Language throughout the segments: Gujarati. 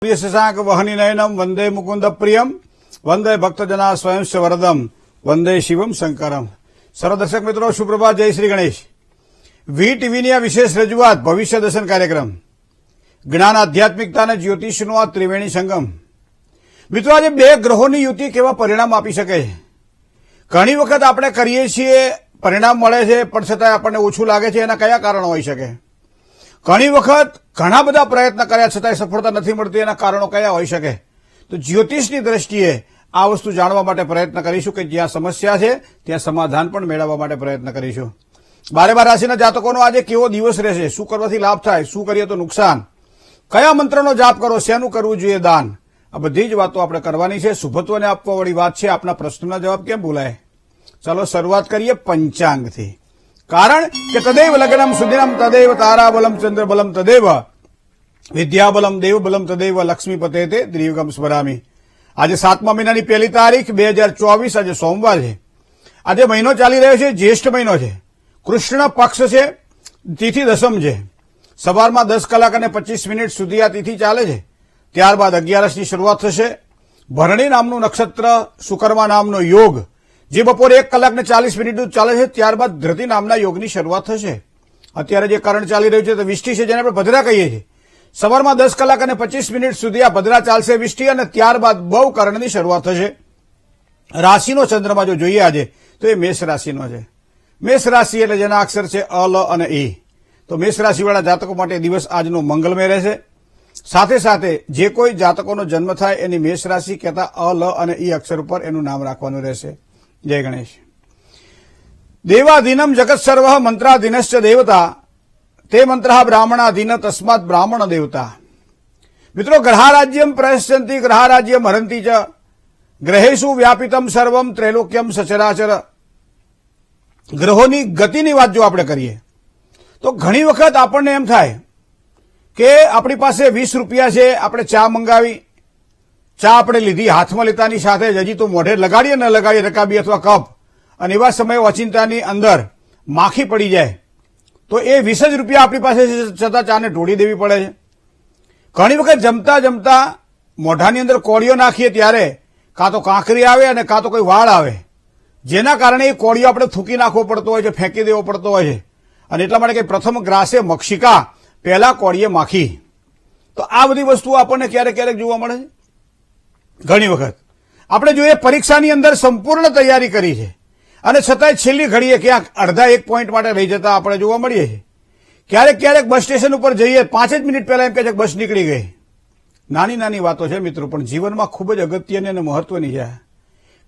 શશાંક વહની નયનમ વંદે મુકુંદ પ્રિયમ વંદે ભક્તજના સ્વયંસ્ય વરદમ વંદે શિવમ શંકરમ. સર્વ દર્શક મિત્રો, સુપ્રભાત, જય શ્રી ગણેશ. વી ટીવીની આ વિશેષ રજૂઆત ભવિષ્ય દર્શન કાર્યક્રમ, જ્ઞાન, આધ્યાત્મિકતા અને જ્યોતિષનું આ ત્રિવેણી સંગમ. મિત્રો, આજે બે ગ્રહોની યુતિ કેવા પરિણામ આપી શકે છે? ઘણી વખત આપણે કરીએ છીએ, પરિણામ મળે છે, પણ છતાં આપણને ઓછું લાગે છે. એના કયા કારણો હોઈ શકે? ઘણી વખત ઘણા બધા પ્રયત્ન કર્યા છતાંય સફળતા નથી મળતી. એના કારણો કયા હોઈ શકે? તો જ્યોતિષની દ્રષ્ટિએ આ વસ્તુ જાણવા માટે પ્રયત્ન કરીશું કે જ્યાં સમસ્યા છે ત્યાં સમાધાન પણ મેળવવા માટે પ્રયત્ન કરીશું. 12 રાશિના જાતકોનો આજે કેવો દિવસ રહેશે? શું કરવાથી લાભ થાય? શું કરીએ તો નુકસાન? કયા મંત્રનો જાપ કરો? શેનું કરવું જોઈએ દાન? આ બધી જ વાતો આપણે કરવાની છે. શુભત્વને આપવાવાળી વાત છે. આપના પ્રશ્નના જવાબ કેમ ભૂલાય? ચાલો શરૂઆત કરીએ પંચાંગથી. કારણ કે તદૈવ લગ્નમ સુદિનમ તદૈવ તારાબલમ ચંદ્રબલમ તદૈવ વિદ્યાબલમ દેવબલમ તદૈવ લક્ષ્મીપતે તે દ્રિયુગમ સ્મરામી. આજે 7મા મહિનાની 1 તારીખ 2024, આજે સોમવાર છે. આજે મહિનો ચાલી રહ્યો છે, જ્યેષ્ઠ મહિનો છે, કૃષ્ણ પક્ષ છે, તિથિ દસમ છે. સવારમાં 10 કલાક અને 25 મિનિટ સુધી આ તિથિ ચાલે છે. ત્યારબાદ 11ની શરૂઆત થશે. ભરણી નામનું નક્ષત્ર, સુકર્મા નામનો યોગ, જે બપોરે 1 કલાક ને 40 મિનિટ ચાલે છે. ત્યારબાદ ધૃતિ નામના યોગની શરૂઆત થશે. અત્યારે જે કરણ ચાલી રહ્યું છે તે વિષ્ટિ છે, જેને આપણે ભદ્રા કહીએ છીએ. સવારમાં 10 કલાક અને 25 મિનિટ સુધી આ ભદ્રા ચાલશે, વિષ્ટિ, અને ત્યારબાદ બહુ કરણની શરૂઆત થશે. રાશિનો ચંદ્રમાં જો જોઈએ આજે તો એ મેષ રાશિનો છે. મેષ રાશિ એટલે જેના અક્ષર છે અ, લ અને ઈ. તો મેષ રાશિવાળા જાતકો માટે દિવસ આજનો મંગલમય રહેશે. સાથે સાથે જે કોઈ જાતકોનો જન્મ થાય એની મેષ રાશિ કહેતા અ, લ અને ઈ અક્ષર ઉપર એનું નામ રાખવાનું રહેશે. જય ગણેશ. દેવાધીનમ જગત સર્વ મંત્રાધીનશ્ચ દેવતા તે મંત્ર બ્રાહ્મણાધીન તસ્માત બ્રાહ્મણ દેવતા. મિત્રો, ગ્રહારાજ્યમ પ્રયશ્યંતિ ગ્રહારાજ્યમ હરંતી ચ ગ્રહેશુ વ્યાપિતમ સર્વમ ત્રૈલોક્યમ સચરાચર. ગ્રહોની ગતિની વાત જો આપણે કરીએ તો ઘણી વખત આપણને એમ થાય કે આપણી પાસે 20 રૂપિયા છે, આપણે ચા મંગાવી, ચા આપણે લીધી, હાથમાં લેતાની સાથે જ હજી તો મોઢે લગાડીએ ન લગાડીએ રકાબી અથવા કપ, અને એવા સમયે ઓચિંતાની અંદર માખી પડી જાય તો એ 20 જ રૂપિયા આપણી પાસે છતાં ચાને ઢોળી દેવી પડે છે. ઘણી વખત જમતા જમતા મોઢાની અંદર કોળીઓ નાખીએ ત્યારે કાં તો કાંકરી આવે અને કાં તો કોઈ વાળ આવે, જેના કારણે એ કોળીઓ આપણે થૂકી નાખવો પડતો હોય છે, ફેંકી દેવો પડતો હોય છે. અને એટલા માટે કે પ્રથમ ગ્રાસે મક્ષિકા, પહેલા કોળીએ માખી. તો આ બધી વસ્તુઓ આપણને ક્યારેક ક્યારેક જોવા મળે છે. ઘણી વખત આપણે જોઈએ પરીક્ષાની અંદર સંપૂર્ણ તૈયારી કરી છે અને છતાંય છેલ્લી ઘડીએ ક્યાંક અડધા 1 પોઈન્ટ માટે રહી જતા આપણે જોવા મળીએ છીએ. ક્યારેક ક્યારેક બસ સ્ટેશન ઉપર જઈએ, 5 જ મિનિટ પહેલા એમ કહે છે બસ નીકળી ગઈ. નાની નાની વાતો છે મિત્રો, પણ જીવનમાં ખૂબ જ અગત્યની અને મહત્વની છે.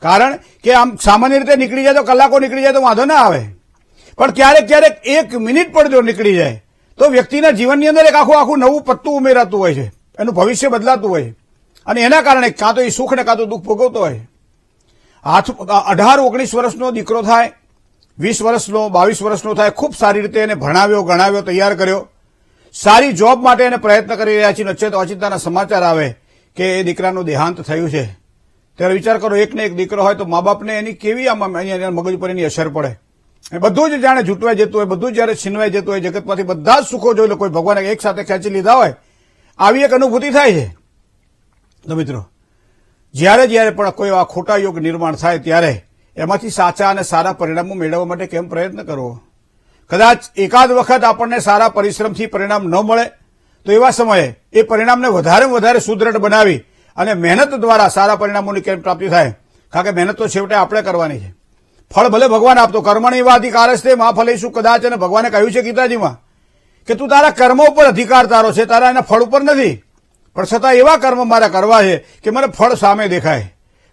કારણ કે આમ સામાન્ય રીતે નીકળી જાય તો કલાકો નીકળી જાય તો વાંધો ના આવે, પણ ક્યારેક ક્યારેક 1 મિનિટ પણ જો નીકળી જાય તો વ્યક્તિના જીવનની અંદર એક આખું નવું પત્તું ઉમેરાતું હોય છે, એનું ભવિષ્ય બદલાતું હોય છે. અને એના કારણે કાં તો એ સુખ ને કાં તો દુઃખ ભોગવતો હોય. 18-19 વર્ષનો દીકરો થાય, 20 વર્ષનો, 22 વર્ષનો થાય, ખૂબ સારી રીતે એને ભણાવ્યો, ગણાવ્યો, તૈયાર કર્યો, સારી જોબ માટે એને પ્રયત્ન કરી રહ્યા છીએ. ઓચિંતાના સમાચાર આવે કે એ દીકરાનું દેહાંત થયું છે. ત્યારે વિચાર કરો, એક ને એક દીકરો હોય તો મા બાપને એની કેવી આમ મગજ પર એની અસર પડે. બધું જ જાણે જૂટવાઈ જતું હોય, બધું જ જયારે છીનવાઈ જતું હોય, જગતમાંથી બધા જ સુખો જોઈ લો, કોઈ ભગવાને એક સાથે ખેંચી લીધા હોય, આવી એક અનુભૂતિ થાય છે. તો મિત્રો, જ્યારે પણ કોઈ આ ખોટા યોગ નિર્માણ થાય ત્યારે એમાંથી સાચા અને સારા પરિણામો મેળવવા માટે કેમ પ્રયત્ન કરવો? કદાચ એકાદ વખત આપણને સારા પરિશ્રમથી પરિણામ ન મળે તો એવા સમયે એ પરિણામને વધારે સુદૃઢ બનાવી અને મહેનત દ્વારા સારા પરિણામોની કેમ પ્રાપ્તિ થાય? કારણ કે મહેનત તો છેવટે આપણે કરવાની છે. ફળ ભલે ભગવાન આપતો, કર્મણી વા અધિકારસ્તે મા ફલેષુ કદાચ. અને ભગવાને કહ્યું છે ગીતાજીમાં કે તું તારા કર્મ ઉપર અધિકાર તારો છે, તારા એના ફળ ઉપર નથી. પણ છતાં એવા કર્મ મારા કરવા છે કે મને ફળ સામે દેખાય,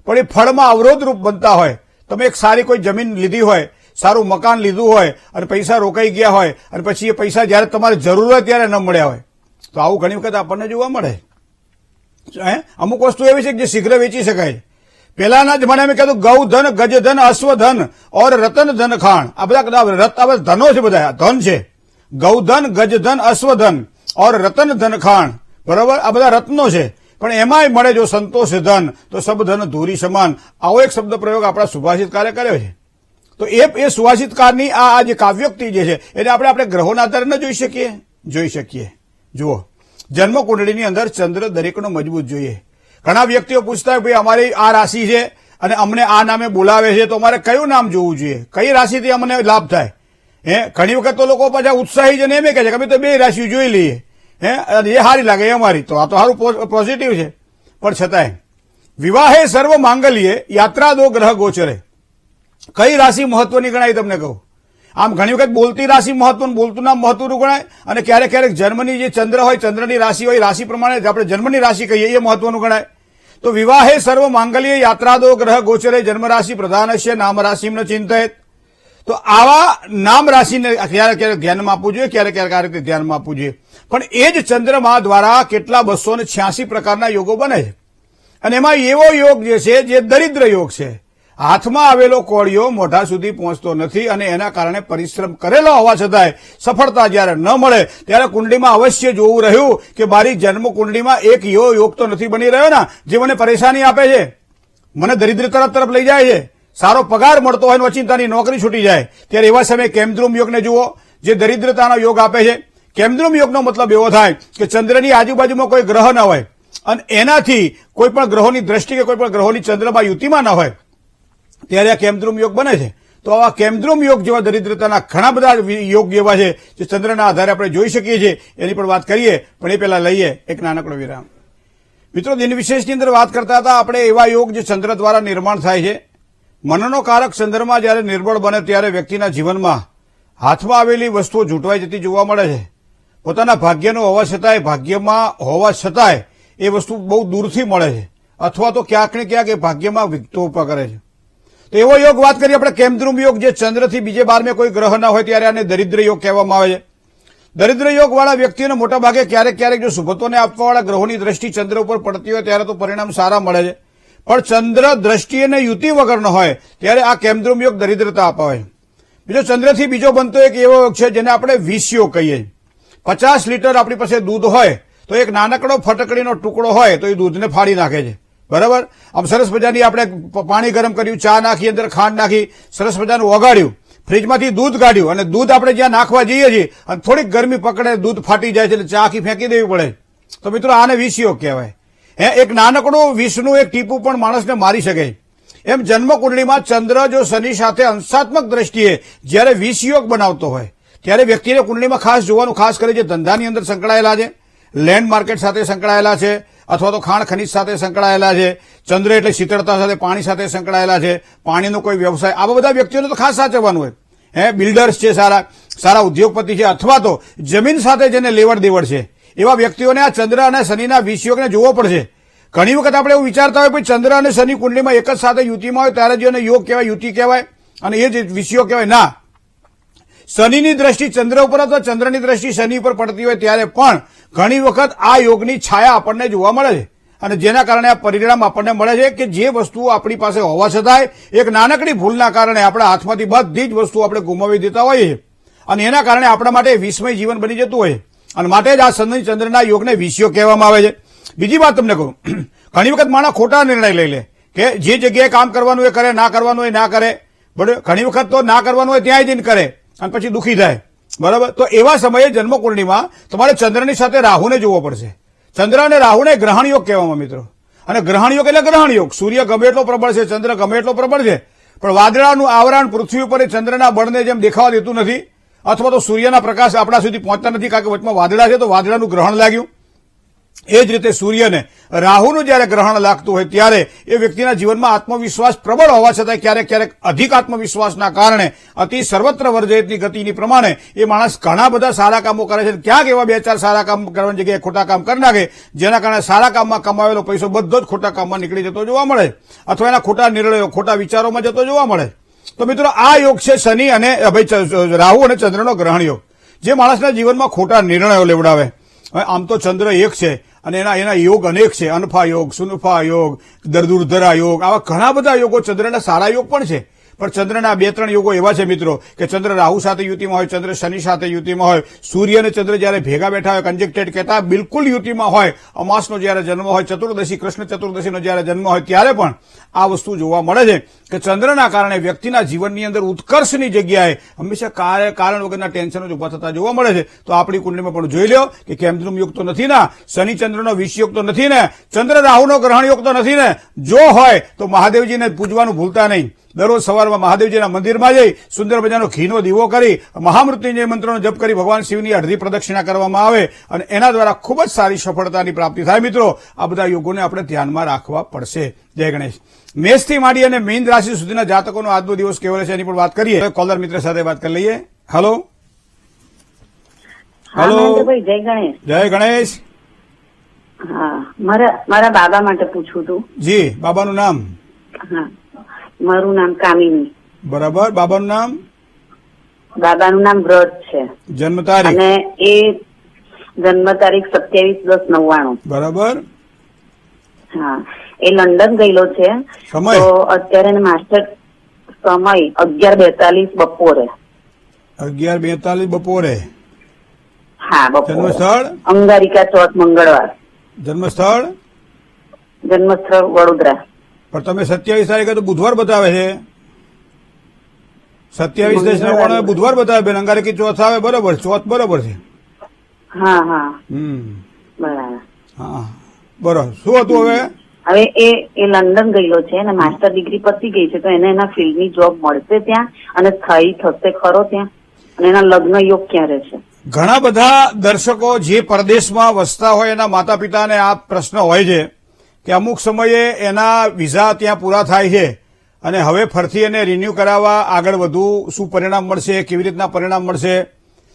પણ એ ફળમાં અવરોધરૂપ બનતા હોય. તમે એક સારી કોઈ જમીન લીધી હોય, સારું મકાન લીધું હોય અને પૈસા રોકાઈ ગયા હોય અને પછી એ પૈસા જ્યારે તમારે જરૂર હોય ત્યારે ન મળ્યા હોય, તો આવું ઘણી વખત આપણને જોવા મળે. અમુક વસ્તુ એવી છે કે જે શીઘ્ર વેચી શકાય. પહેલાના જમાનામાં કહેતું ગૌધન, ગજધન, અશ્વધન ઓર રતન ધન ખાણ. આ બધા ધનો છે, બધા ધન છે. ગૌધન, ગજધન, અશ્વધન ઓર રતન ધન ખાણ. બરાબર, આ બધા રત્નો છે. પણ એમાંય મળે જો સંતોષ ધન તો સબ ધન ધૂરી સમાન. આવો એક શબ્દ પ્રયોગ આપણા સુભાષિતકારે કર્યો છે. તો એ સુભાષિતકારની આ જે કાવ્યોક્તિ જે છે એને આપણે ગ્રહોના આધારે ન જોઈ શકીએ? જોઈ શકીએ. જુઓ, જન્મ કુંડળીની અંદર ચંદ્ર દરેકનો મજબૂત જોઈએ. ઘણા વ્યક્તિઓ પૂછતા હોય, ભાઈ અમારી આ રાશિ છે અને અમને આ નામે બોલાવે છે, તો અમારે કયું નામ જોવું જોઈએ, કઈ રાશિથી અમને લાભ થાય? ઘણી વખત તો લોકો પાછા ઉત્સાહી જઈને એમ કહે છે કે અમે તો બે રાશિઓ જોઈ લઈએ, એ સારી લાગે એ અમારી, તો આ તો સારું પોઝિટિવ છે. પણ છતાંય વિવાહે સર્વ માંગલ્યે યાત્રા દો ગ્રહ ગોચરે, કઈ રાશિ મહત્વની ગણાય તમને કહું? આમ ઘણી વખત બોલતી રાશિ મહત્વનું, બોલતું નામ મહત્વનું ગણાય, અને ક્યારેક ક્યારેક જન્મની જે ચંદ્ર હોય, ચંદ્રની રાશિ હોય, રાશિ પ્રમાણે આપણે જન્મની રાશિ કહીએ એ મહત્વનું ગણાય. તો વિવાહે સર્વ માંગલ્ય યાત્રા દો ગ્રહ ગોચરે જન્મ રાશિ પ્રધાનસ્ય નામ રાશિ ચિંતિત. તો આવા નામ રાશિને ક્યારેક ક્યારેક ધ્યાનમાં આપવું જોઈએ, ક્યારેક ક્યારેક આ રીતે ધ્યાનમાં આપવું જોઈએ. પણ એ જ ચંદ્રમા દ્વારા કેટલા 286 પ્રકારના યોગો બને છે, અને એમાં એવો યોગ જે છે જે દરિદ્ર યોગ છે. હાથમાં આવેલો કોળિયો મોઢા સુધી પહોંચતો નથી, અને એના કારણે પરિશ્રમ કરેલો હોવા છતાંય સફળતા જયારે ન મળે ત્યારે કુંડળીમાં અવશ્ય જોવું રહ્યું કે મારી જન્મ કુંડળીમાં એક એવો યોગ તો નથી બની રહ્યો ને જે મને પરેશાની આપે છે, મને દરિદ્રતા તરફ લઈ જાય છે. સારો પગાર મળતો હોય, ઓચિંતાની નોકરી છૂટી જાય, ત્યારે એવા સમયે કેમદ્રુમ યોગને જુઓ, જે દરિદ્રતાનો યોગ આપે છે. કેમદ્રુમ યોગનો મતલબ એવો થાય કે ચંદ્રની આજુબાજુમાં કોઈ ગ્રહ ન હોય, અને એનાથી કોઈ પણ ગ્રહોની દ્રષ્ટિ કે કોઈ પણ ગ્રહોની ચંદ્રમાં યુતિમાં ન હોય, ત્યારે આ કેમદ્રુમ યોગ બને છે. તો આવા કેમદ્રુમ યોગ જેવા દરિદ્રતાના ઘણા બધા યોગ એવા છે જે ચંદ્રના આધારે આપણે જોઈ શકીએ છીએ. એની પણ વાત કરીએ, પણ એ પહેલા લઈએ એક નાનકડો વિરામ. મિત્રો, દિન વિશેષની અંદર વાત કરતા હતા આપણે એવા યોગ જે ચંદ્ર દ્વારા નિર્માણ થાય છે. મનનો કારક ચંદ્રમાં જયારે નિર્બળ બને ત્યારે વ્યક્તિના જીવનમાં હાથમાં આવેલી વસ્તુઓ ઝૂંટવાઈ જતી જોવા મળે છે. પોતાના ભાગ્યનો હોવા છતાંય, ભાગ્યમાં હોવા છતાંય એ વસ્તુ બહુ દૂરથી મળે છે, અથવા તો ક્યાંક ને ક્યાંક એ ભાગ્યમાં વિઘ્તો ઉભા કરે છે. તો એવો યોગ વાત કરીએ આપણે કેમદ્રુમ યોગ, જે ચંદ્રથી બીજે બારમે કોઈ ગ્રહ ના હોય ત્યારે આને દરિદ્ર યોગ કહેવામાં આવે છે. દરિદ્ર યોગ વાળા વ્યક્તિઓને મોટા ભાગે ક્યારેક ક્યારેક જો શુભત્વને આપવાવાળા ગ્રહોની દ્રષ્ટિ ચંદ્ર ઉપર પડતી હોય ત્યારે તો પરિણામ સારા મળે છે. પણ ચંદ્ર દ્રષ્ટિ અને યુતિ વગર ન હોય ત્યારે આ કેમદ્રુમ યોગ દરિદ્રતા અપાવે છે. બીજો ચંદ્રથી બીજો બનતો એક એવો યોગ છે જેને આપણે વિષ યોગ કહીએ. 50 લીટર આપણી પાસે દૂધ હોય તો એક નાનકડો ફટકડીનો ટુકડો હોય તો એ દૂધને ફાડી નાખે છે, બરાબર? આમ સરસ મજાની આપણે પાણી ગરમ કર્યું, ચા નાખી, અંદર ખાંડ નાખી, સરસ મજાનું ઓગાળ્યું, ફ્રીજમાંથી દૂધ કાઢ્યું, અને દૂધ આપણે જ્યાં નાખવા જઈએ છીએ અને થોડીક ગરમી પકડે, દૂધ ફાટી જાય છે, એટલે ચા આખી ફેંકી દેવી પડે. તો મિત્રો, આને વિષ યોગ કહેવાય. એક નાનકડું વિષનું એક ટીપું પણ માણસને મારી શકે. એમ જન્મ કુંડળીમાં ચંદ્ર જો શનિ સાથે અંશાત્મક દ્રષ્ટિએ જયારે વિષ યોગ બનાવતો હોય ત્યારે વ્યક્તિને કુંડળીમાં ખાસ જોવાનું, ખાસ કરી જે ધંધાની અંદર સંકળાયેલા છે, લેન્ડ માર્કેટ સાથે સંકળાયેલા છે, અથવા તો ખાણ ખનીજ સાથે સંકળાયેલા છે, ચંદ્ર એટલે શીતળતા સાથે, પાણી સાથે સંકળાયેલા છે, પાણીનો કોઈ વ્યવસાય, આવા બધા વ્યક્તિઓને તો ખાસ સાચવવાનું હોય. બિલ્ડર્સ છે, સારા ઉદ્યોગપતિ છે, અથવા તો જમીન સાથે જેને લેવડ દેવડ છે, એવા વ્યક્તિઓને આ ચંદ્ર અને શનિના વિષ યોગને જોવો પડશે. ઘણી વખત આપણે એવું વિચારતા હોય કે ચંદ્ર અને શનિ કુંડળીમાં એક જ સાથે યુતિમાં હોય ત્યારે જ એને યોગ કહેવાય, યુતિ કહેવાય, અને એ જ વિષ યોગ કહેવાય. ના, શનિની દ્રષ્ટિ ચંદ્ર ઉપર અથવા ચંદ્રની દ્રષ્ટિ શનિ ઉપર પડતી હોય ત્યારે પણ ઘણી વખત આ યોગની છાયા આપણને જોવા મળે છે, અને જેના કારણે આ પરિણામ આપણને મળે છે કે જે વસ્તુઓ આપણી પાસે હોવા છતાંય એક નાનકડી ભૂલના કારણે આપણા હાથમાંથી બધી જ વસ્તુ આપણે ગુમાવી દેતા હોઈએ છીએ, અને એના કારણે આપણા માટે વિષમય જીવન બની જતું હોય. અને માટે જ આ શનિ ચંદ્રના યોગને વિષ યોગ કહેવામાં આવે છે. બીજી વાત તમને કહું, ઘણી વખત માણસ ખોટા નિર્ણય લઈ લે કે જે જગ્યાએ કામ કરવાનું એ કરે, ના કરવાનું એ ના કરે. બરાબર? ઘણી વખત તો ના કરવાનું હોય ત્યાં જઈને કરે અને પછી દુઃખી થાય, બરાબર? તો એવા સમયે જન્મ કુંડળીમાં તમારે ચંદ્રની સાથે રાહુને જોવો પડશે. ચંદ્ર અને રાહુને ગ્રહણ યોગ કહેવામાં મિત્રો. અને ગ્રહણ યોગ એટલે ગ્રહણ યોગ. સૂર્ય ગમે એટલો પ્રબળ છે, ચંદ્ર ગમે એટલો પ્રબળ છે, પણ વાદળાનું આવરણ પૃથ્વી ઉપર ચંદ્રના બળને જેમ દેખાવા દેતું નથી, અથવા તો સૂર્યના પ્રકાશ આપણા સુધી પહોંચતા નથી, કારણ કે વચમાં વાદળા છે તો વાદળાનું ગ્રહણ લાગ્યું. એ જ રીતે સૂર્યને રાહુનું જયારે ગ્રહણ લાગતું હોય ત્યારે એ વ્યક્તિના જીવનમાં આત્મવિશ્વાસ પ્રબળ હોવા છતાં ક્યારેક ક્યારેક અધિક આત્મવિશ્વાસના કારણે અતિ સર્વત્ર વર્જયતની ગતિની પ્રમાણે એ માણસ ઘણા બધા સારા કામો કરે છે, ક્યાંક એવા 2-4 સારા કામ કરવાની જગ્યાએ ખોટા કામ કરી નાખે, જેના કારણે સારા કામમાં કમાવેલો પૈસો બધો જ ખોટા કામમાં નીકળી જતો જોવા મળે, અથવા એના ખોટા નિર્ણયો, ખોટા વિચારોમાં જતો જોવા મળે. તો મિત્રો, આ યોગ છે શનિ અને રાહુ અને ચંદ્રનો ગ્રહણ યોગ, જે માણસના જીવનમાં ખોટા નિર્ણયો લેવડાવે. આમ તો ચંદ્ર એક છે અને એના યોગ અનેક છે, અનફા યોગ, સુનફા યોગ, દુર્ધરા યોગ, આવા ઘણા બધા યોગો ચંદ્રના સારા યોગ પણ છે. પણ ચંદ્રના 2-3 યોગો એવા છે મિત્રો કે ચંદ્ર રાહુ સાથે યુતિમાં હોય, ચંદ્ર શનિ સાથે યુતિમાં હોય, સૂર્ય અને ચંદ્ર જયારે ભેગા બેઠા હોય, કન્જેક્ટેડ કહેતા બિલકુલ યુતિમાં હોય, અમાસનો જયારે જન્મ હોય, ચતુર્દશી કૃષ્ણ ચતુર્દશીનો જયારે જન્મ હોય ત્યારે પણ આ વસ્તુ જોવા મળે છે કે ચંદ્રના કારણે વ્યક્તિના જીવનની અંદર ઉત્કર્ષની જગ્યાએ હંમેશા કારણ વગરના ટેન્શનો જ ઉભા થતા જોવા મળે છે. તો આપણી કુંડલીમાં પણ જોઈ લો કે કેમદ્રુમ યુગ તો નથી ને, શનિ ચંદ્રનો વિષ યોગ તો નથી ને, ચંદ્ર રાહુનો ગ્રહણ યોગ તો નથી ને. જો હોય તો મહાદેવજીને પૂજવાનું ભૂલતા નહીં. દરરોજ સવારમાં મહાદેવજીના મંદિરમાં જઈ સુંદર મજાનો ઘીનો દીવો કરી મહામૃત્યુંજય મંત્રનો જપ કરી ભગવાન શિવની અડધી પ્રદક્ષિણા કરવામાં આવે અને એના દ્વારા ખૂબ જ સારી સફળતાની પ્રાપ્તિ થાય. મિત્રો, આ બધા યોગોને આપણે ધ્યાનમાં રાખવા પડશે. જય ગણેશ. મેષથી માંડી અને મીન રાશિ સુધીના જાતકોનો આજનો દિવસ કેવો રહેશે એની પણ વાત કરીએ. કોલર મિત્ર સાથે વાત કરી લઈએ. Hello hello. જય ગણેશ. જય ગણેશ. હા, મારા બાબા માટે પૂછવું હતું. જી, બાબાનું નામ? હા, મારું નામ કામિની. બરાબર. બાબાનું નામ? બાબાનું નામ વ્રત છે. જન્મ તારીખ? અને એ જન્મ તારીખ 27/10/99. બરાબર. હા, એ લંડન ગયેલો છે. સમય? તો અત્યારે માસ્ટર સમય 11:42 બપોરે. 11:42 બપોરે. હા, બપોરે. જન્મસ્થળ? અંગારિકા ચોથ મંગળવાર. જન્મસ્થળ? જન્મસ્થળ વડોદરા. પણ તમે 27 તારીખે તો બુધવાર બતાવે છે. 27 બુધવાર બતાવે બેન. અંગારકી ચોથ આવે. બરોબર, ચોથ બરોબર છે. હા હા. બરાબર. બરાબર. હા, બરોબર. શું હતું હવે? હવે એ લંડન ગયેલો છે અને માસ્ટર ડિગ્રી પતી ગઈ છે, તો એને એના ફિલ્ડની જોબ મળશે ત્યાં અને સ્થાયી થશે ખરો ત્યાં? અને એના લગ્ન યોગ ક્યાં રહેશે? ઘણા બધા દર્શકો જે પરદેશમાં વસતા હોય એના માતા પિતાને આ પ્રશ્ન હોય છે કે અમુક સમયે એના વિઝા ત્યાં પૂરા થાય છે અને હવે ફરીથી એને રિન્યુ કરાવવા આગળ વધુ શું પરિણામ મળશે, કેવી રીતના પરિણામ મળશે,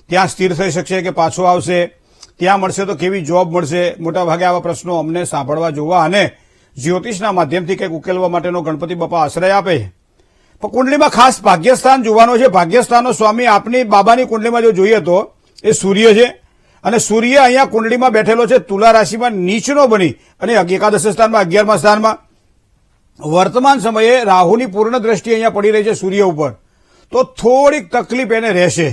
ત્યાં સ્થિર થઈ શકશે કે પાછો આવશે, ત્યાં મળશે તો કેવી જોબ મળશે. મોટાભાગે આવા પ્રશ્નો અમને સાંભળવા જોવા અને જ્યોતિષના માધ્યમથી કંઈક ઉકેલવા માટેનો ગણપતિ બાપા આશ્રય આપે છે. પણ કુંડલીમાં ખાસ ભાગ્યસ્થાન જોવાનો છે. ભાગ્યસ્થાનનો સ્વામી આપની બાબાની કુંડલીમાં જો જોઈએ તો એ સૂર્ય છે અને સૂર્ય અહીંયા કુંડલીમાં બેઠેલો છે તુલા રાશિમાં નીચનો બની અને એકાદશ સ્થાનમાં 11મા સ્થાનમાં. વર્તમાન સમયે રાહુની પૂર્ણ દ્રષ્ટિ અહીંયા પડી રહી છે સૂર્ય ઉપર. તો થોડીક તકલીફ એને રહેશે.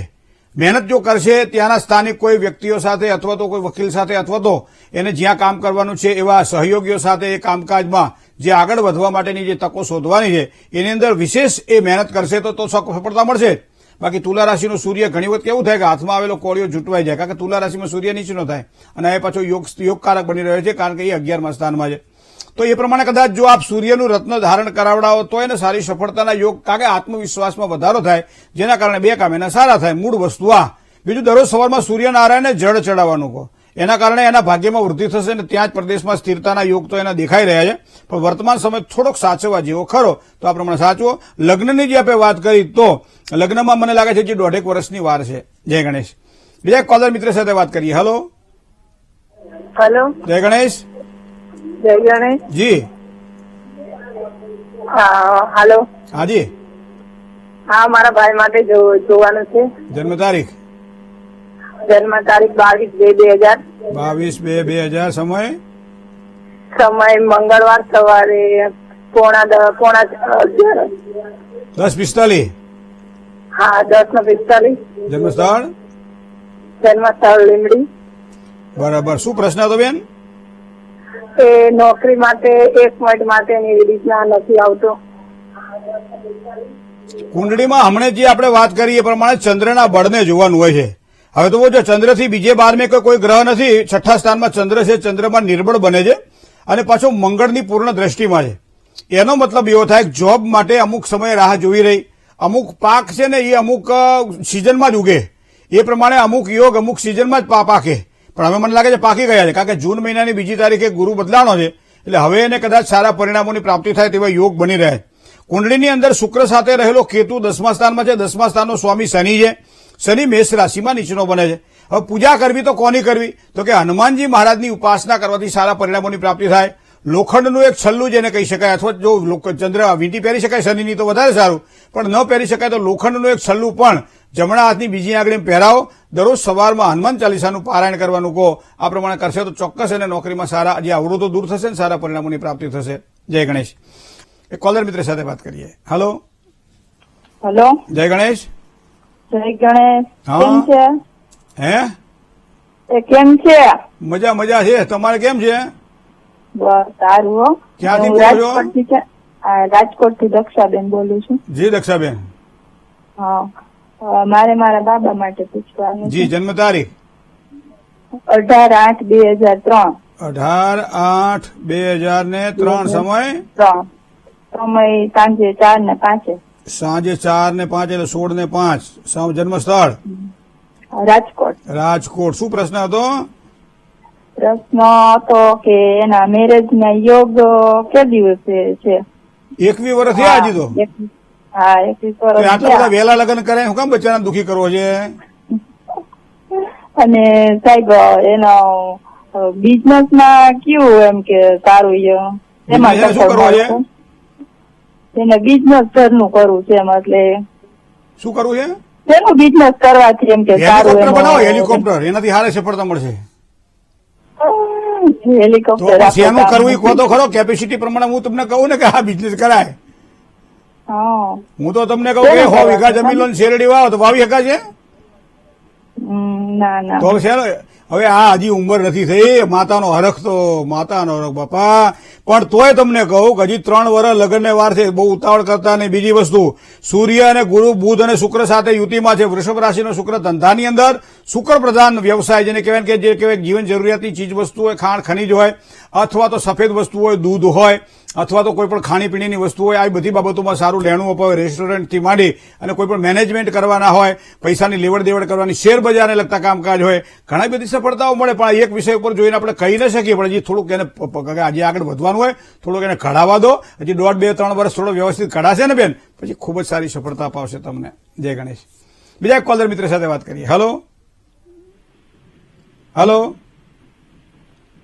મહેનત જો કરશે ત્યાંના સ્થાનિક કોઈ વ્યક્તિઓ સાથે અથવા તો કોઈ વકીલ સાથે અથવા તો એને જ્યાં કામ કરવાનું છે એવા સહયોગીઓ સાથે એ કામકાજમાં જે આગળ વધવા માટેની જે તકો શોધવાની છે એની અંદર વિશેષ એ મહેનત કરશે તો સફળતા મળશે. બાકી તુલા રાશિનો સૂર્ય ઘણી વખત કેવું થાય કે હાથમાં આવેલો કોળિયો જૂટવાઈ જાય, કારણ કે તુલા રાશિમાં સૂર્ય નીચનો થાય અને એ પાછો યોગકારક બની રહ્યો છે કારણ કે એ 11મા સ્થાનમાં છે. તો એ પ્રમાણે કદાચ જો આપ સૂર્યનું રત્ન ધારણ કરાવડાવો તો એને સારી સફળતાના યોગ, કારણ કે આત્મવિશ્વાસમાં વધારો થાય જેના કારણે 2 કામ એના સારા થાય. મૂળ વસ્તુ આ. બીજું, દરરોજ સવારમાં સૂર્યનારાયણને જળ ચડાવવાનું કહો, એના કારણે એના ભાગ્યમાં વૃદ્ધિ થશે અને ત્યાં જ પ્રદેશમાં સ્થિરતાના યોગ તો એના દેખાઈ રહ્યા છે. પણ વર્તમાન સમય થોડોક સાચવવા જેવો ખરો, તો આ પ્રમાણે સાચવો. લગ્નની જે આપણે વાત કરી તો લગ્નમાં મને લાગે છે કે 1.5 વર્ષની વાર છે. જય ગણેશ. બીજા કોલર મિત્ર સાથે વાત કરીએ. Hello hello. જય ગણેશ. જય ગણેશ. જી. હાલો. હાજી. હા, મારા ભાઈ માટે જોવાનું છે. જન્મ તારીખ? જન્મ તારીખ 22/2/2000. 22/2/2000. સમય? સમય મંગળવાર સવારે 11:45. 10:45. હા, 10:45. જન્મસ્થળ? જન્મસ્થળ લીમડી. બરાબર. શું પ્રશ્ન હતો બેન? એ નોકરી માટે 1 મિનિટ માટેની રીતના નથી આવતો. કુંડળીમાં હમણાં જે આપણે વાત કરી એ પ્રમાણે ચંદ્રના બળને જોવાનું હોય છે. હવે તો જો ચંદ્રથી બીજે બાર મેં કોઈ ગ્રહ નથી, 6ઠ્ઠા સ્થાનમાં ચંદ્ર છે, ચંદ્રમાં નિર્બળ બને છે અને પાછો મંગળની પૂર્ણ દ્રષ્ટિમાં છે. એનો મતલબ એવો થાય કે જોબ માટે અમુક સમય રાહ જોઈ રહી. અમુક પાક છે ને એ અમુક સિઝનમાં જ ઉગે, એ પ્રમાણે અમુક યોગ અમુક સિઝનમાં જ પાકે. પણ હવે મને લાગે છે પાકી ગયા છે, કારણ કે જૂન મહિનાની 2જી તારીખે ગુરુ બદલાનો છે, એટલે હવે એને કદાચ સારા પરિણામોની પ્રાપ્તિ થાય તેવા યોગ બની રહ્યા છે. કુંડળીની અંદર શુક્ર સાથે રહેલો કેતુ 10મા સ્થાનમાં છે. 10મા સ્થાનનો સ્વામી શનિ છે. શનિ મેષ રાશિમાં નીચનો બને છે. હવે પૂજા કરવી તો કોની કરવી? તો કે હનુમાનજી મહારાજની ઉપાસના કરવાથી સારા પરિણામોની પ્રાપ્તિ થાય. લોખંડનું એક છલ્લું જેને કહી શકાય, અથવા જો ચંદ્ર વીંટી પહેરી શકાય શનિની તો વધારે સારું, પણ ન પહેરી શકાય તો લોખંડનું એક છલ્લું પણ જમણા હાથની બીજી આંગળી પહેરાવો. દરરોજ સવારમાં હનુમાન ચાલીસાનું પારાયણ કરવાનું કહો. આ પ્રમાણે કરશે તો ચોક્કસ એને નોકરીમાં સારા જે અવરોધો દૂર થશે ને સારા પરિણામોની પ્રાપ્તિ થશે. જય ગણેશ. એક કોલર મિત્ર સાથે વાત કરીએ. હેલો હેલો, જય ગણેશ. જય ગણેશ. હા. કેમ છે? હે, એ કેમ છે? મજા મજા છે. તમારે કેમ છે? બસ સારું હો. ક્યાંથી હું બોલો છો? રાજકોટથી છે. રાજકોટથી દક્ષાબેન બોલું છું. જી દક્ષાબેન. હા. મારે મારા બાબા માટે પૂછવાનું જી, છે. જન્મ તારીખ 18/8/2003. 18/8/2003. સમય 3. સમય સાંજે 4 ને 5. સાંજે 4 ને 5 એટલે 16 ને 5. જન્મ સ્થળ રાજકોટ. રાજકોટ. શું પ્રશ્ન હતો? પ્રશ્ન હતો કે એના મેરેજ ના યોગ કે દિવસે છે? 21 વર્ષ થયા હજી તો. હા, 21 તો વર્ષ આટલા બધા થયા. વહેલા લગ્ન કરે શું કામ બચ્ચાને દુખી કરવો છે? અને સાહેબ એનો બિઝનેસ માં કેવું એમ કે સારું એમાં Business શું કરવો છે? એને બિઝનેસ ઘરનું કરવું છે એમ, એટલે શું કરવું છે? શેનું બિઝનેસ કરવાથી એમ કે સારું હેલિકોપ્ટર એમ? બનાવો, હેલિકોપ્ટર. એનાથી સારી સફળતા મળશે. તો હેલિકોપ્ટર પછી એનું કરવું એ કહો તો ખરો. કેપેસિટી પ્રમાણે હું તમને કહું ને કે આ બિઝનેસ કરાય. હા. હું તો તમને કહું કે 100 વીઘા જમીન લો ને શેરડી વાવો તો વાવી શકાય છે? ના ના. તો શેનો હવે આ હજી ઉંમર નથી થઈ. માતાનો હરખ તો માતાનો હરખ બાપા. પણ તોય તમને કહું કે હજી 3 વર્ષ લગ્નને વાર છે. બહુ ઉતાવળ કરતા નહીં. બીજી વસ્તુ, સૂર્ય અને ગુરુ, બુધ અને શુક્ર સાથે યુતિમાં છે. વૃષભ રાશિનો શુક્ર ધંધાની અંદર, શુક્ર પ્રધાન વ્યવસાય જેને કહેવાય કે જે કહેવાય જીવન જરૂરિયાતની ચીજ વસ્તુ હોય, ખાણ ખનીજ હોય, અથવા તો સફેદ વસ્તુ હોય, દૂધ હોય, અથવા તો કોઈ પણ ખાણીપીણીની વસ્તુ હોય, આવી બધી બાબતોમાં સારું લેણું અપાવે. રેસ્ટોરન્ટથી માંડી અને કોઈ પણ મેનેજમેન્ટ કરવાના હોય, પૈસાની લેવડ દેવડ કરવાની, શેર બજારને લગતા કામકાજ હોય, ઘણી બધી સફળતાઓ મળે. પણ આ એક વિષય ઉપર જોઈને આપણે કહી ન શકીએ. પણ હજી થોડુંક એને આજે આગળ વધવાનું હોય, થોડુંક એને કઢાવા દો. હજી 1.5, 2, 3 વર્ષ થોડો વ્યવસ્થિત કઢાશે ને બેન, પછી ખૂબ જ સારી સફળતા અપાવશે તમને. જય ગણેશ. બીજા એક કોલર મિત્ર સાથે વાત કરીએ. હેલો હેલો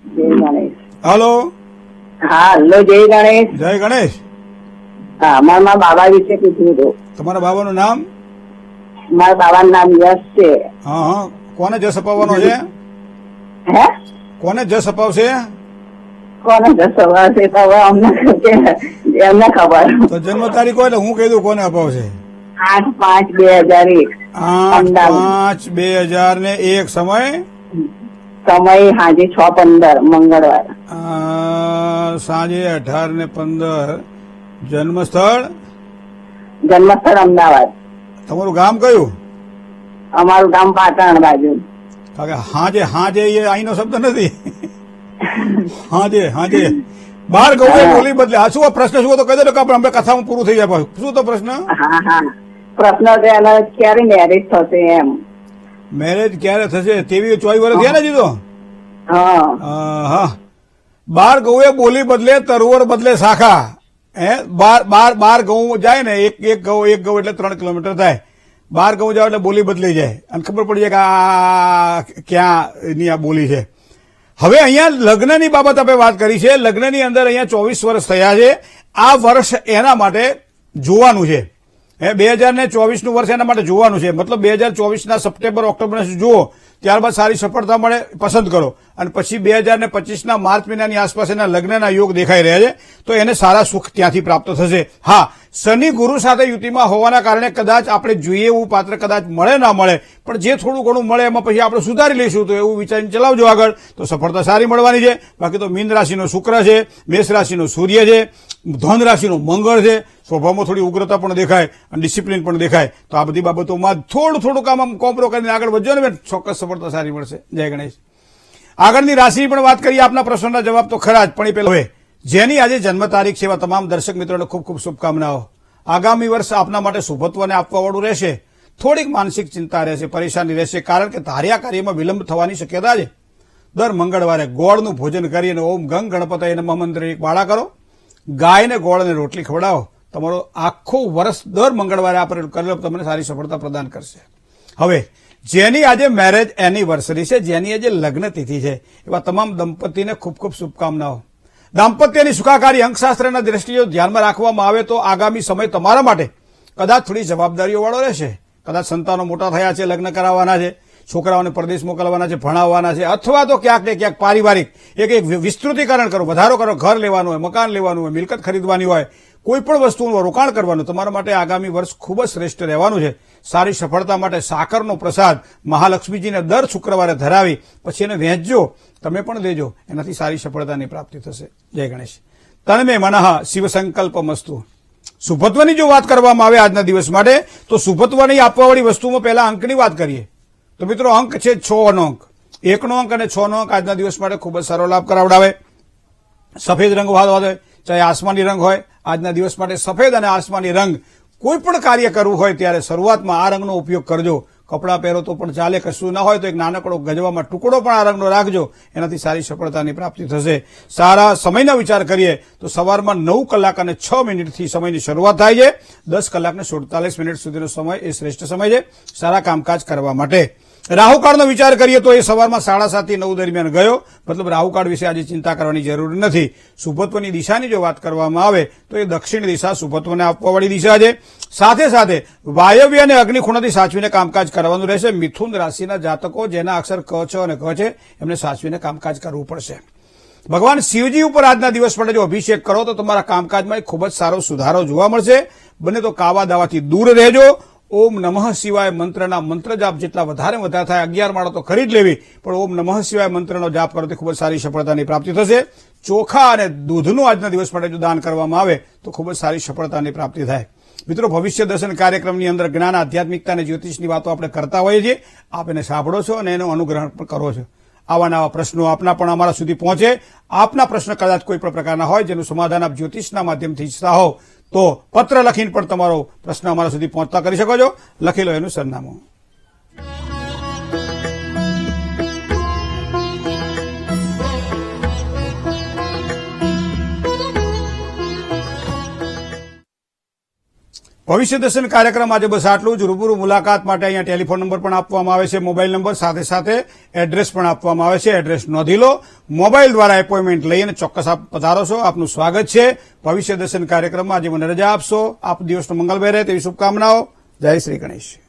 જય ગણેશ. હેલો. હા, હલો, જય ગણેશ. જય ગણેશ. હા, મારા બાબા વિશે પૂછવું હતું. તમારા બાબાનું નામ? મારા બાબાનું નામ યશ છે. હા હા. કોને જસ અપાવવાનો છે? હે? કોને જસ અપાવશે? કોને દસવા છે તો હવે એમને ખબર. તો જન્મ તારીખ હોય એટલે હું કહી દઉં કોને અપાવશે. 8/5/2001. 8/5/2001. સમય સમય સાંજે 6:15 મંગળવાર. સાંજે 18:15. જન્મ સ્થળ? જન્મસ્થળ અમદાવાદ. તમારું ગામ કયું? અમારું ગામ પાટણ બાજુ. કારણ કે હાજે હાજે એ અહીંનો શબ્દ નથી. હાજે હાજે બાર ગૌએ બોલી બદલે. આ શું પ્રશ્ન શું તો કહી દો કે આપણે કથામાં પૂરું થઈ જાય. શું તો પ્રશ્ન? હા હા. પ્રશ્ન તો એના ક્યારે મેરેજ થશે એમ. મેરેજ ક્યારે થશે? 23-24 વર્ષ થયા ને હજી તો. હા. હા. બાર ગૌએ બોલી બદલે, તરવર બદલે શાખા. હે, બાર ઘઉં જાય ને, એક ઘઉં એટલે 3 કિલોમીટર થાય. 12 ઘઉં જાવ એટલે બોલી બદલાઈ જાય અને ખબર પડી જાય કે આ ક્યાંની આ બોલી છે. હવે અહીંયા લગ્નની બાબત આપણે વાત કરી છે. લગ્નની અંદર અહીંયા 24 વર્ષ થયા છે. આ વર્ષ એના માટે જોવાનું છે. 2024નું વર્ષ એના માટે જોવાનું છે. મતલબ 2024ના સપ્ટેમ્બર ઓક્ટોબર જુઓ, ત્યારબાદ સારી સફળતા મળે, પસંદ કરો. અને પછી 2025ના માર્ચ મહિનાની આસપાસ એના લગ્નના યોગ દેખાઈ રહ્યા છે. તો એને સારા સુખ ત્યાંથી પ્રાપ્ત થશે. હા, શનિ ગુરુ સાથે યુતિમાં હોવાના કારણે કદાચ આપણે જોઈએ એવું પાત્ર કદાચ મળે ના મળે, પણ જે થોડું ઘણું મળે એમાં પછી આપણે સુધારી લઈશું. તો એવું વિચારીને ચલાવજો આગળ, તો સફળતા સારી મળવાની છે. બાકી તો મીન રાશિનો શુક્ર છે, મેષ રાશિનો સૂર્ય છે, ધન રાશિનો મંગળ છે. સ્વભાવમાં થોડી ઉગ્રતા પણ દેખાય અને ડિસિપ્લિન પણ દેખાય. તો આ બધી બાબતોમાં થોડું કામ આમ કોમ્પ્રો કરીને આગળ વધજો ને, ચોક્કસ સફળતા સારી મળશે. જય ગણેશ. આગળની રાશિની પણ વાત કરીએ. આપના પ્રશ્નના જવાબ તો ખરા જ, પણ એ પહેલા હવે જેની આજે જન્મ તારીખ છે એવા તમામ દર્શક મિત્રોને ખૂબ ખૂબ શુભકામનાઓ. આગામી વર્ષ આપના માટે શુભત્વને આપવાવાળું રહેશે. થોડીક માનસિક ચિંતા રહેશે, પરેશાની રહેશે, કારણ કે ધાર્યા કાર્યમાં વિલંબ થવાની શક્યતા છે. દર મંગળવારે ગોળનું ભોજન કરીને ઓમ ગંગ ગણપતય નમઃ મંત્ર એક બાળા કરો, ગાયને ગોળ અને રોટલી ખવડાવો. તમારો આખું વર્ષ દર મંગળવારે આપણે કરેલો તમને સારી સફળતા પ્રદાન કરશે. હવે જેની આજે મેરેજ એનિવર્સરી છે, જેની આજે લગ્ન તિથિ છે, એવા તમામ દંપતીને ખૂબ ખૂબ શુભકામનાઓ. દાંપત્યની સુખાકારી અંકશાસ્ત્રના દ્રષ્ટિએ ધ્યાનમાં રાખવામાં આવે તો આગામી સમય તમારા માટે કદાચ થોડી જવાબદારીઓ વાળો રહેશે. કદાચ સંતાનો મોટા થયા છે, લગ્ન કરાવવાના છે, છોકરાઓને પરદેશ મોકલવાના છે, ભણાવવાના છે, અથવા તો ક્યાંક ને ક્યાંક પારિવારિક એક વિસ્તૃતિકરણ કરો, વધારો કરો, ઘર લેવાનું હોય, મકાન લેવાનું હોય, મિલકત ખરીદવાની હોય, કોઈ પણ વસ્તુનું રોકાણ કરવાનું તમારા માટે આગામી વર્ષ ખૂબ જ શ્રેષ્ઠ રહેવાનું છે. સારી સફળતા માટે સાકરનો પ્રસાદ મહાલક્ષ્મીજીને દર શુક્રવારે ધરાવી પછી એને વહેંચજો, તમે પણ લેજો, એનાથી સારી સફળતાની પ્રાપ્તિ થશે. જય ગણેશ. તન્મે મનઃ શિવ સંકલ્પ મસ્તુ. સુભત્વની જો વાત કરવામાં આવે આજના દિવસ માટે તો સુભત્વની આપવાવાળી વસ્તુમાં પહેલા અંકની વાત કરીએ તો મિત્રો અંક છે 6 નો અંક. 1 નો અંક અને 6 નો અંક આજના દિવસ માટે ખૂબ જ સારો લાભ કરાવડાવે. સફેદ રંગ હોય ચાહે આસમાની રંગ હોય, આજના દિવસ માટે સફેદ અને આસમાની રંગ કોઈ પણ કાર્ય કરવું હોય ત્યારે શરૂઆતમાં આ રંગનો ઉપયોગ કરજો. કપડાં પહેરો તો પણ ચાલે, કશું ના હોય તો એક નાનકડો ગજવામાં ટુકડો પણ આ રંગનો રાખજો, એનાથી સારી સફળતાની પ્રાપ્તિ થશે. સારા સમયનો વિચાર કરીએ તો સવારમાં 9 કલાક અને 6 મિનિટથી સમયની શરૂઆત થાય છે. 10 કલાક ને 47 મિનિટ સુધીનો સમય એ શ્રેષ્ઠ સમય છે સારા કામકાજ કરવા માટે. રાહુકાળનો વિચાર કરીએ તો એ સવારમાં 7:30 થી 9 દરમિયાન ગયો, મતલબ રાહુકાળ વિશે આજે ચિંતા કરવાની જરૂર નથી. શુભત્વની દિશાની જો વાત કરવામાં આવે તો એ દક્ષિણ દિશા શુભત્વને આપવાવાળી દિશા છે. સાથે સાથે વાયવ્ય અને અગ્નિ ખૂણાથી સાચવીને કામકાજ કરવાનું રહેશે. મિથુન રાશિના જાતકો જેના અક્ષર ક, ચ અને ક છે એમને સાચવીને કામકાજ કરવું પડશે. ભગવાન શિવજી ઉપર આજના દિવસ માટે જો અભિષેક કરો તો તમારા કામકાજમાં ખૂબ જ સારો સુધારો જોવા મળશે. બને તો કાવા દાવાથી દૂર રહેજો. ઓમ નમઃ શિવાય મંત્રના મંત્ર જાપ જેટલા વધારે થાય 11 માળો તો કરી જ લેવી, પણ ઓમ નમઃ શિવાય મંત્રનો જાપ કરો તો ખૂબ જ સારી સફળતાની પ્રાપ્તિ થશે. ચોખા અને દૂધનું આજના દિવસ માટે જો દાન કરવામાં આવે તો ખૂબ જ સારી સફળતાની પ્રાપ્તિ થાય. મિત્રો, ભવિષ્ય દર્શન કાર્યક્રમની અંદર જ્ઞાન, આધ્યાત્મિકતા અને જ્યોતિષની વાતો આપણે કરતા હોઈએ છીએ. આપ એને સાંભળો છો અને એનું અનુગ્રહણ પણ કરો છો. આવા નવા પ્રશ્નો આપના પણ અમારા સુધી પહોંચે. આપના પ્રશ્ન કદાચ કોઈ પણ પ્રકારના હોય જેનું સમાધાન આપ જ્યોતિષના માધ્યમથી ઈચ્છતા હો તો પત્ર લખીને પણ તમારો પ્રશ્ન અમારા સુધી પહોંચતા કરી શકો છો. લખી લો એનું સરનામું. ભવિષ્ય દર્શન કાર્યક્રમ આજે બસ આટલું જ. રૂબરૂ મુલાકાત માટે અહીંયા ટેલિફોન નંબર પણ આપવામાં આવે છે, મોબાઈલ નંબર, સાથે સાથે એડ્રેસ પણ આપવામાં આવે છે. એડ્રેસ નોંધી લો. મોબાઈલ દ્વારા એપોઇન્ટમેન્ટ લઈને ચોક્કસ આપ પધારો છો. આપનું સ્વાગત છે. ભવિષ્ય દર્શન કાર્યક્રમમાં આજે મને રજા આપશો. આપ દિવસનો મંગલમય રહે તેવી શુભકામનાઓ. જય શ્રી ગણેશ.